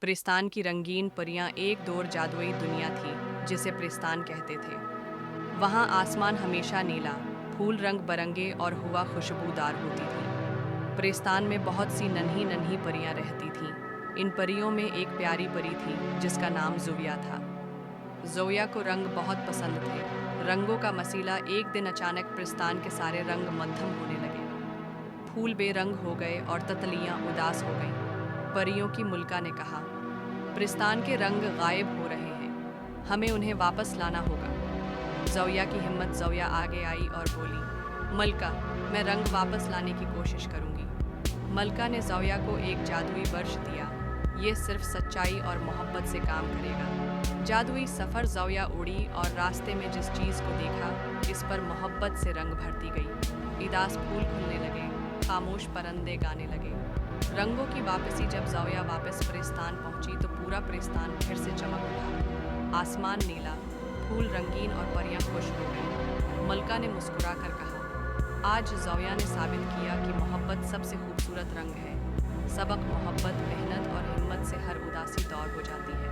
प्रिस्तान की रंगीन परियां एक दौर जादुई दुनिया थी जिसे प्रिस्तान कहते थे। वहाँ आसमान हमेशा नीला, फूल रंग बरंगे और हवा खुशबूदार होती थी। प्रिस्तान में बहुत सी नन्ही नन्ही परियां रहती थीं। इन परियों में एक प्यारी परी थी जिसका नाम ज़ुविया था। ज़ोया को रंग बहुत पसंद थे। रंगों का मसीला एक दिन अचानक प्रिस्तान के सारे रंग मद्धम होने लगे। फूल बेरंग हो गए और तितलियां उदास हो गईं। परियों की मुल्का ने कहा, प्रिस्तान के रंग गायब हो रहे हैं, हमें उन्हें वापस लाना होगा। ज़ोया की हिम्मत ज़ोया आगे आई और बोली, मलका, मैं रंग वापस लाने की कोशिश करूंगी। मलका ने ज़ोया को एक जादुई ब्रश दिया। ये सिर्फ सच्चाई और मोहब्बत से काम करेगा। जादुई सफ़र ज़ोया उड़ी और रास्ते में जिस चीज़ को देखा, इस पर मोहब्बत से रंग भरती गई। उदास फूल खुलने लगे, खामोश परिंदे गाने लगे। रंगों की वापसी जब ज़ोया वापस प्रिस्तान पहुंची तो पूरा प्रिस्तान फिर से चमक उठा। आसमान नीला, फूल रंगीन और परियां खुश हो गईं। मलका ने मुस्कुराकर कहा, आज ज़ोया ने साबित किया कि मोहब्बत सबसे खूबसूरत रंग है। सबक मोहब्बत, मेहनत और हिम्मत से हर उदासी दूर हो जाती है।